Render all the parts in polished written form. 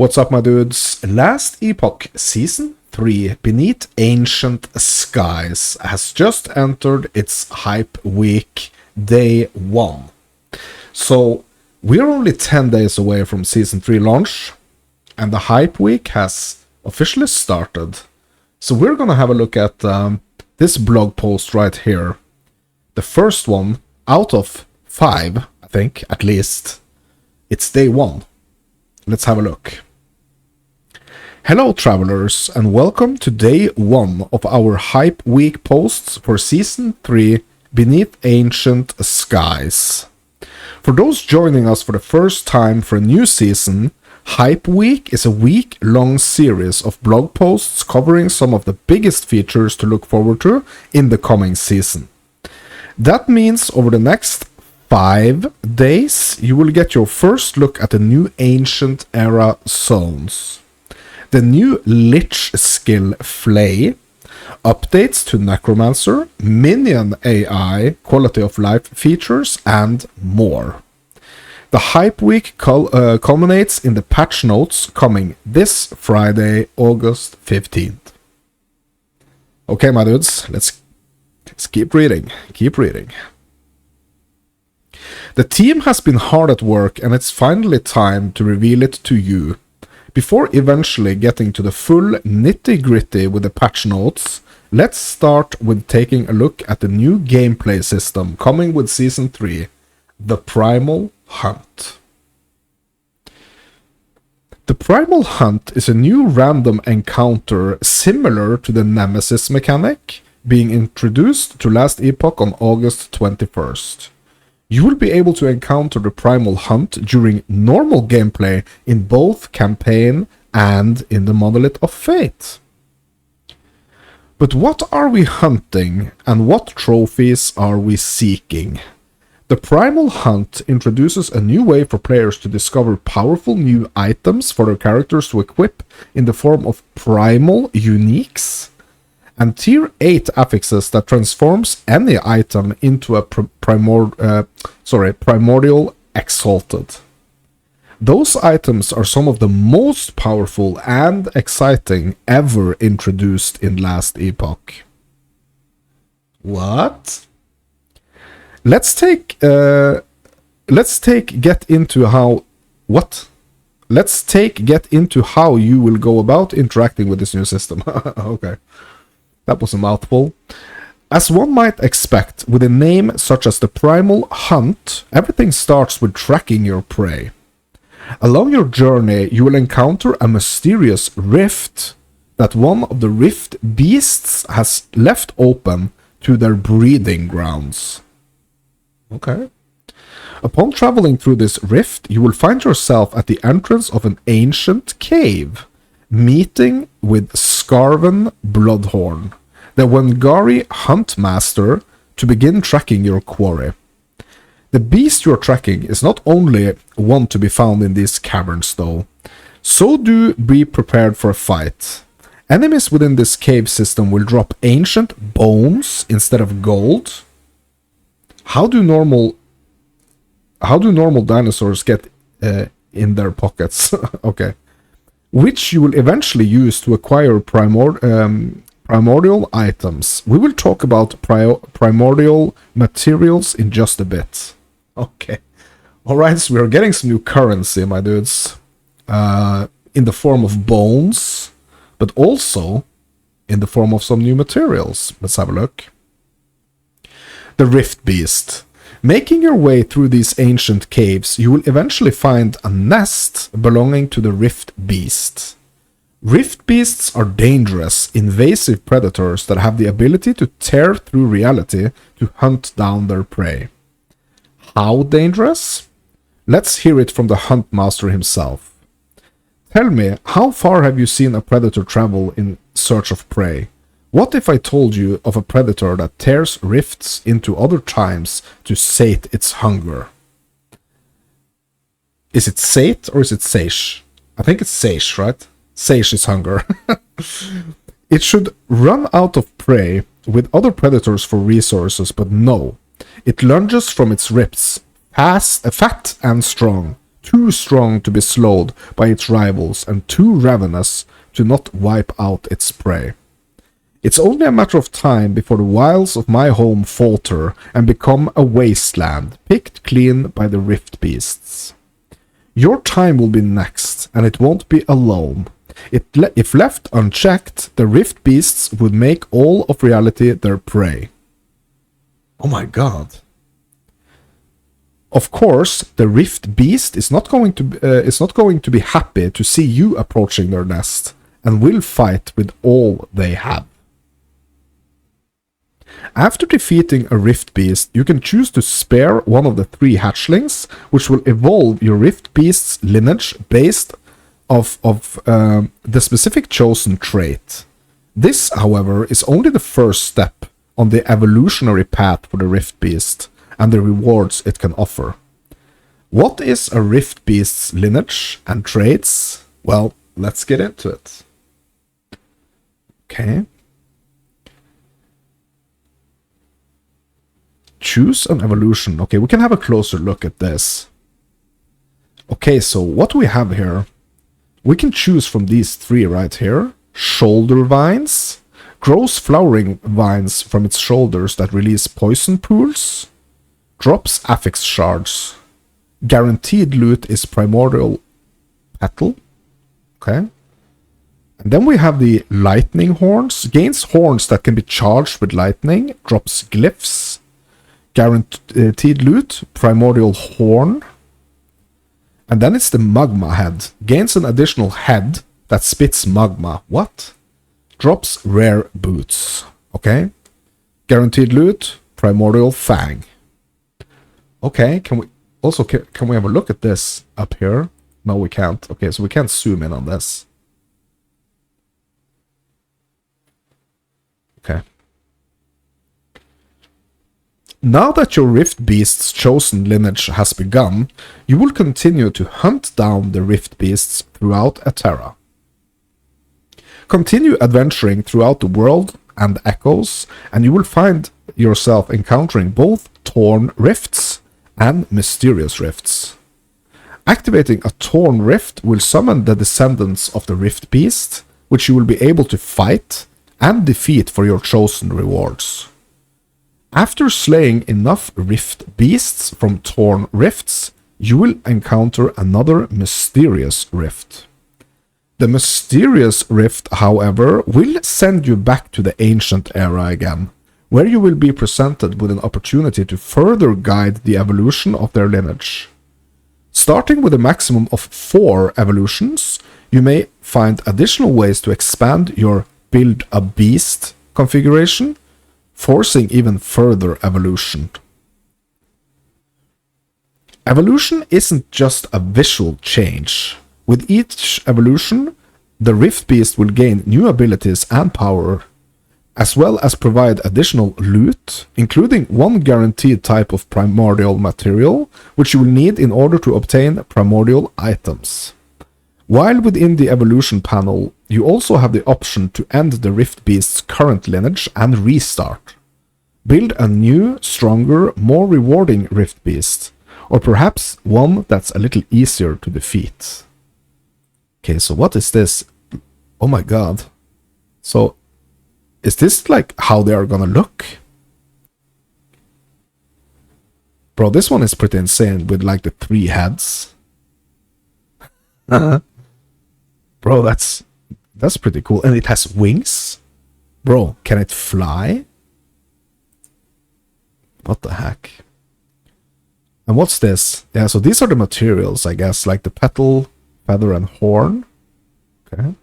What's up, my dudes? Last Epoch Season 3 Beneath Ancient Skies has just entered its hype week, day 1. So, we're only 10 days away from Season 3 launch, and the hype week has officially started. So we're gonna have a look at this blog post right here. The first one out of 5, I think, at least. It's day 1. Let's have a look. Hello travelers, and welcome to day 1 of our Hype Week posts for Season 3 Beneath Ancient Skies. For those joining us for the first time for a new season, Hype Week is a week-long series of blog posts covering some of the biggest features to look forward to in the coming season. That means over the next 5 days, you will get your first look at the new Ancient Era zones. The new Lich skill Flay, updates to Necromancer, Minion AI, quality of life features, and more. The Hype Week culminates in the patch notes coming this Friday, August 15th. Okay, my dudes, let's keep reading. The team has been hard at work, and it's finally time to reveal it to you. Before eventually getting to the full nitty-gritty with the patch notes, let's start with taking a look at the new gameplay system coming with Season 3, the Primal Hunt. The Primal Hunt is a new random encounter similar to the Nemesis mechanic, being introduced to Last Epoch on August 21st. You will be able to encounter the Primal Hunt during normal gameplay in both campaign and in the Monolith of Fate. But what are we hunting, and what trophies are we seeking? The Primal Hunt introduces a new way for players to discover powerful new items for their characters to equip in the form of primal uniques, and Tier 8 affixes that transforms any item into a primordial exalted. Those items are some of the most powerful and exciting ever introduced in Last Epoch. What? Let's get into how you will go about interacting with this new system. Okay. That was a mouthful. As one might expect, with a name such as the Primal Hunt, everything starts with tracking your prey. Along your journey, you will encounter a mysterious rift that one of the rift beasts has left open to their breeding grounds. Okay. Upon traveling through this rift, you will find yourself at the entrance of an ancient cave, meeting with Scarven Bloodhorn, the Wengari Huntmaster, to begin tracking your quarry. The beast you're tracking is not only one to be found in these caverns though, so do be prepared for a fight. Enemies within this cave system will drop ancient bones instead of gold. How do normal dinosaurs get in their pockets? Okay. Which you will eventually use to acquire primordial items. We will talk about primordial materials in just a bit. Okay. Alright, so we are getting some new currency, my dudes. In the form of bones, but also in the form of some new materials. Let's have a look. The Rift Beast. Making your way through these ancient caves, you will eventually find a nest belonging to the Rift Beast. Rift Beasts are dangerous, invasive predators that have the ability to tear through reality to hunt down their prey. How dangerous? Let's hear it from the Huntmaster himself. Tell me, how far have you seen a predator travel in search of prey? What if I told you of a predator that tears rifts into other times to sate its hunger? Is it sate or is it satiate? I think it's satiate, right? Satiate is hunger. It should run out of prey with other predators for resources, but no. It lunges from its ribs, fat and strong, too strong to be slowed by its rivals and too ravenous to not wipe out its prey. It's only a matter of time before the wilds of my home falter and become a wasteland, picked clean by the rift beasts. Your time will be next, and it won't be alone. If left unchecked, the rift beasts would make all of reality their prey. Oh my god. Of course, the rift beast is not going to be happy to see you approaching their nest, and will fight with all they have. After defeating a rift beast, you can choose to spare one of the 3 hatchlings, which will evolve your rift beast's lineage based of the specific chosen trait. This, however, is only the first step on the evolutionary path for the rift beast and the rewards it can offer. What is a rift beast's lineage and traits? Well, let's get into it. Okay. Choose an evolution. Okay, we can have a closer look at this. Okay, so what do we have here? We can choose from these 3 right here. Shoulder vines. Grows flowering vines from its shoulders that release poison pools. Drops affix shards. Guaranteed loot is primordial petal. Okay. And then we have the lightning horns. Gains horns that can be charged with lightning. Drops glyphs. Guaranteed loot, primordial horn. And then it's the magma head. Gains an additional head that spits magma. What? Drops rare boots. Okay. Guaranteed loot, primordial fang. Okay, can we have a look at this up here? No, we can't. Okay, so we can't zoom in on this. Okay. Now that your Rift Beast's chosen lineage has begun, you will continue to hunt down the Rift Beasts throughout Eterra. Continue adventuring throughout the world and echoes, and you will find yourself encountering both torn rifts and mysterious rifts. Activating a torn rift will summon the descendants of the Rift Beast, which you will be able to fight and defeat for your chosen rewards. After slaying enough rift beasts from torn rifts, you will encounter another mysterious rift. The mysterious rift, however, will send you back to the ancient era again, where you will be presented with an opportunity to further guide the evolution of their lineage. Starting with a maximum of 4 evolutions, you may find additional ways to expand your Build a Beast configuration, forcing even further evolution. Evolution isn't just a visual change. With each evolution, the Rift Beast will gain new abilities and power, as well as provide additional loot, including one guaranteed type of primordial material, which you will need in order to obtain primordial items. While within the evolution panel, you also have the option to end the Rift Beast's current lineage and restart. Build a new, stronger, more rewarding Rift Beast, or perhaps one that's a little easier to defeat. Okay, so what is this? Oh my god. So, is this like how they are gonna look? Bro, this one is pretty insane with like the 3 heads. Bro, that's pretty cool. And it has wings? Bro, can it fly? What the heck? And what's this? Yeah, so these are the materials, I guess, like the petal, feather, and horn. Okay.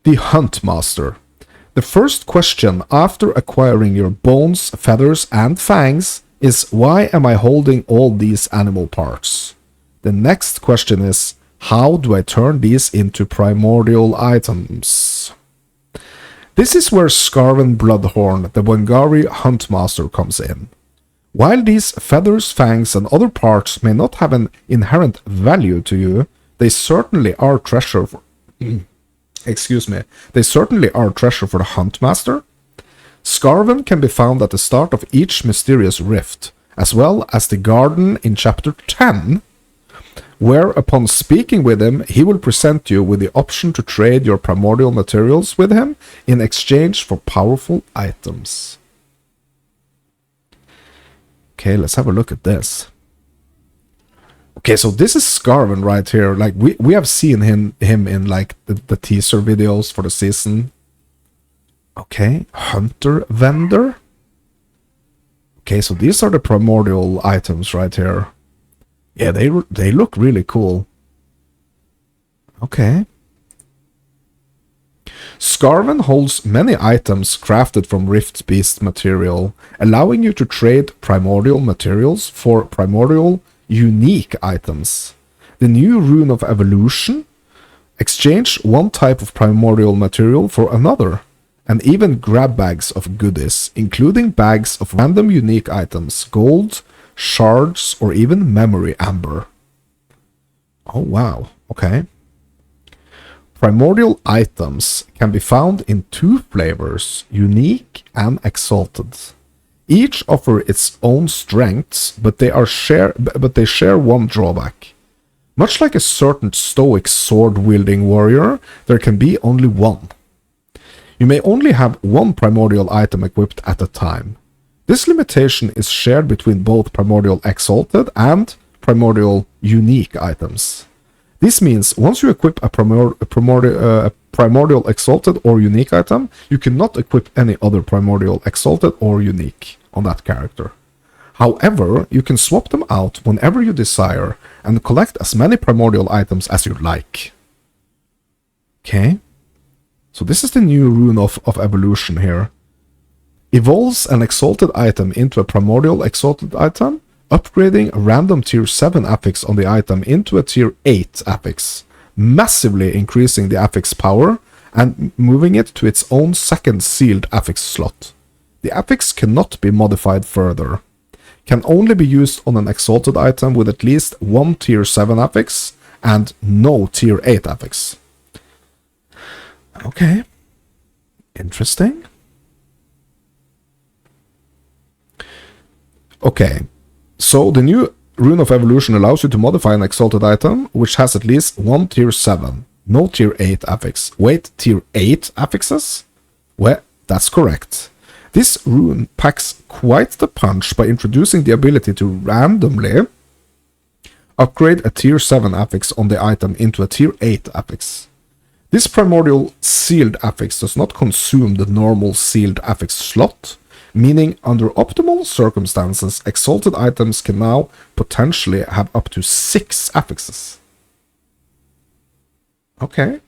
The Hunt Master. The first question after acquiring your bones, feathers, and fangs is, why am I holding all these animal parts? The next question is, how do I turn these into primordial items? This is where Scarven Bloodhorn, the Wangari Huntmaster, comes in. While these feathers, fangs, and other parts may not have an inherent value to you, they certainly are treasure for... They certainly are treasure for the Huntmaster. Scarven can be found at the start of each mysterious rift, as well as the garden in Chapter 10, where upon speaking with him, he will present you with the option to trade your primordial materials with him in exchange for powerful items. Okay, let's have a look at this. Okay, so this is Scarven right here. Like, we have seen him in, like, the teaser videos for the season. Okay, Hunter Vendor. Okay, so these are the primordial items right here. Yeah, they look really cool. Okay. Scarven holds many items crafted from Rift Beast material, allowing you to trade primordial materials for primordial unique items. The new Rune of Evolution: exchange one type of primordial material for another, and even grab bags of goodies, including bags of random unique items, gold, shards, or even memory amber. Oh wow, okay. Primordial items can be found in 2 flavors, unique and exalted. Each offer its own strengths, but they share one drawback. Much like a certain stoic sword-wielding warrior, there can be only one. You may only have one primordial item equipped at a time. This limitation is shared between both primordial exalted and primordial unique items. This means once you equip a primordial exalted or unique item, you cannot equip any other primordial exalted or unique on that character. However, you can swap them out whenever you desire and collect as many primordial items as you like. Okay, so this is the new Rune of Evolution here. Evolves an exalted item into a primordial exalted item, upgrading a random tier 7 affix on the item into a tier 8 affix, massively increasing the affix power and moving it to its own second sealed affix slot. The affix cannot be modified further. Can only be used on an exalted item with at least one tier 7 affix and no tier 8 affix. Okay, interesting. Okay, so the new Rune of Evolution allows you to modify an exalted item which has at least one tier 7, no tier 8 affix. Wait, tier 8 affixes? Well, that's correct. This rune packs quite the punch by introducing the ability to randomly upgrade a tier 7 affix on the item into a tier 8 affix. This primordial sealed affix does not consume the normal sealed affix slot, meaning under optimal circumstances, exalted items can now potentially have up to 6 affixes. Okay.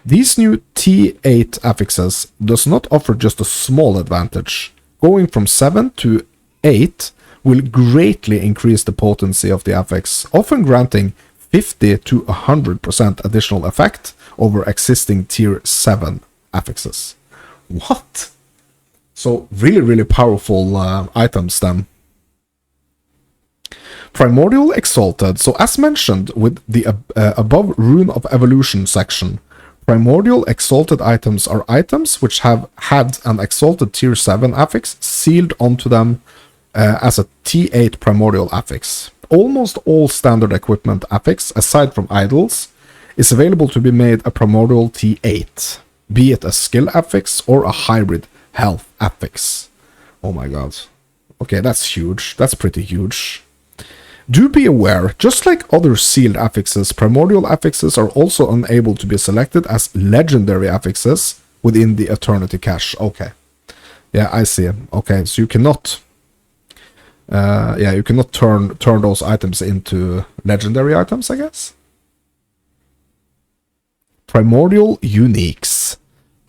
These new T8 affixes does not offer just a small advantage. Going from 7 to 8 will greatly increase the potency of the affix, often granting 50 to 100% additional effect over existing tier 7 affixes. What? So really powerful items then. Primordial Exalted. So as mentioned with the above Rune of Evolution section, Primordial Exalted items are items which have had an Exalted tier 7 affix sealed onto them as a T8 Primordial affix. Almost all standard equipment affix, aside from idols, is available to be made a Primordial T8, be it a skill affix or a hybrid health affix. Oh my god. Okay, that's huge. That's pretty huge. Do be aware, just like other sealed affixes, primordial affixes are also unable to be selected as legendary affixes within the Eternity Cache. Okay. Yeah, I see. Okay, so you cannot you cannot turn those items into legendary items, I guess. Primordial Uniques.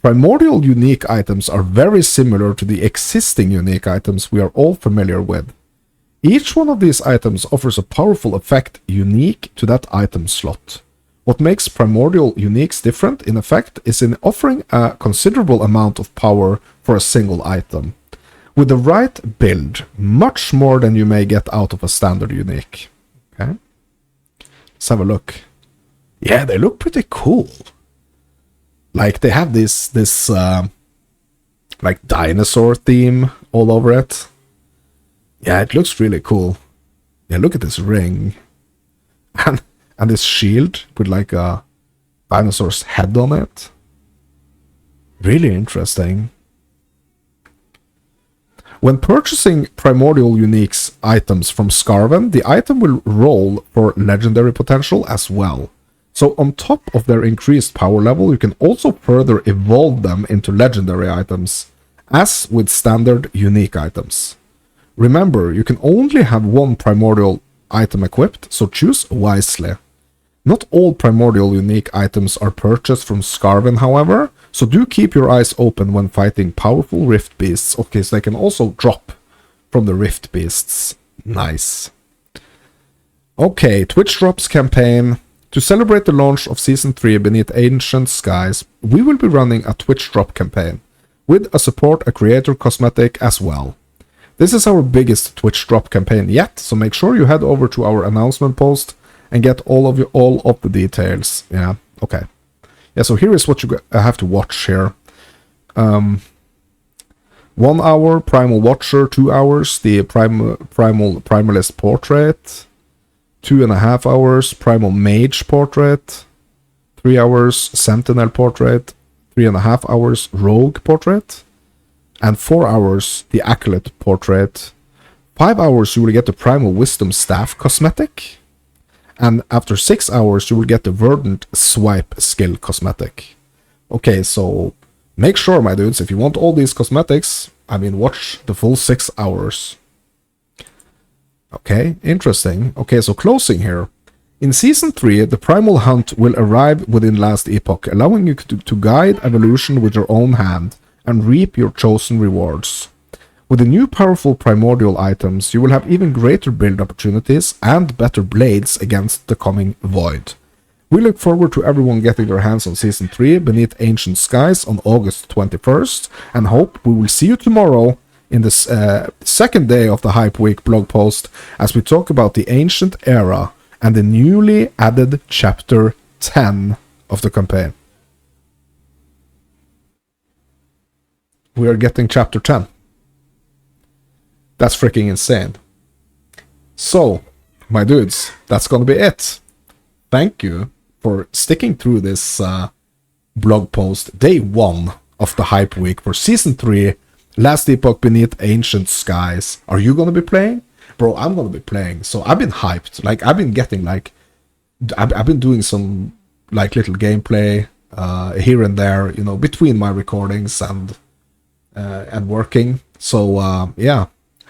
Primordial unique items are very similar to the existing unique items we are all familiar with. Each one of these items offers a powerful effect unique to that item slot. What makes Primordial Uniques different in effect is in offering a considerable amount of power for a single item. With the right build, much more than you may get out of a standard unique. Okay, let's have a look. Yeah, they look pretty cool. Like they have this like dinosaur theme all over it. Yeah, it looks really cool. Yeah, look at this ring. And And this shield with like a dinosaur's head on it. Really interesting. When purchasing Primordial Uniques items from Skarven, the item will roll for legendary potential as well. So on top of their increased power level, you can also further evolve them into legendary items, as with standard unique items. Remember, you can only have one primordial item equipped, so choose wisely. Not all primordial unique items are purchased from Skarven, however, so do keep your eyes open when fighting powerful rift beasts. Okay, so they can also drop from the rift beasts. Nice. Okay, Twitch Drops campaign. To celebrate the launch of Season 3 Beneath Ancient Skies, we will be running a Twitch Drop campaign, with a support a creator cosmetic as well. This is our biggest Twitch Drop campaign yet, so make sure you head over to our announcement post and get all of the details. Yeah, okay. Yeah, so here is what you have to watch here. 1 hour Primal Watcher, 2 hours the Primalist Portrait, 2.5 hours Primal Mage Portrait, 3 hours Sentinel Portrait, 3.5 hours Rogue Portrait, and 4 hours the Acolyte Portrait. 5 hours you will get the Primal Wisdom Staff cosmetic, and after 6 hours you will get the Verdant Swipe skill cosmetic. Okay, so make sure, my dudes, if you want all these cosmetics, I mean, watch the full 6 hours. Okay, interesting. Okay, so closing here. In Season 3, the Primal Hunt will arrive within Last Epoch, allowing you to guide evolution with your own hand and reap your chosen rewards. With the new powerful primordial items, you will have even greater build opportunities and better blades against the coming Void. We look forward to everyone getting their hands on Season 3 Beneath Ancient Skies on August 21st, and hope we will see you tomorrow in this second day of the Hype Week blog post as we talk about the Ancient Era and the newly added Chapter 10 of the campaign. We are getting Chapter 10. That's freaking insane. So, my dudes, that's gonna be it. Thank you for sticking through this blog post, day 1 of the Hype Week for Season 3, Last Epoch Beneath Ancient Skies. Are you gonna be playing? Bro, I'm gonna be playing. So I've been hyped. Like, I've been getting, like, I've been doing some, like, little gameplay here and there, you know, between my recordings and working. So, yeah.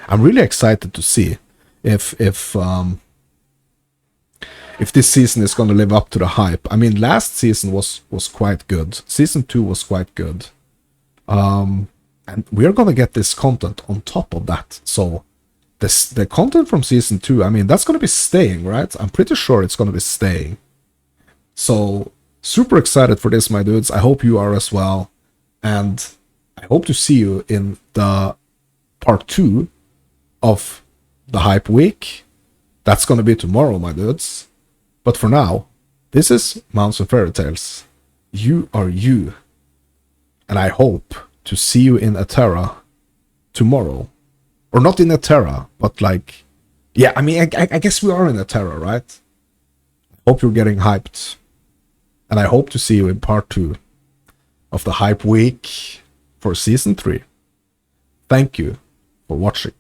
I'm really excited to see if this season is going to live up to the hype. I mean, last season was quite good. Season 2 was quite good. And we're going to get this content on top of that. So the content from Season 2, I mean, that's going to be staying, right? I'm pretty sure it's going to be staying. So super excited for this, my dudes. I hope you are as well. And I hope to see you in the part 2 of the Hype Week. That's gonna be tomorrow, my dudes. But for now, this is Mounts and Fairy Tales. You are you. And I hope to see you in Aterra tomorrow. Or not in Aterra, but like... Yeah, I mean, I guess we are in Aterra, right? I hope you're getting hyped. And I hope to see you in part 2 of the Hype Week for Season 3. Thank you for watching.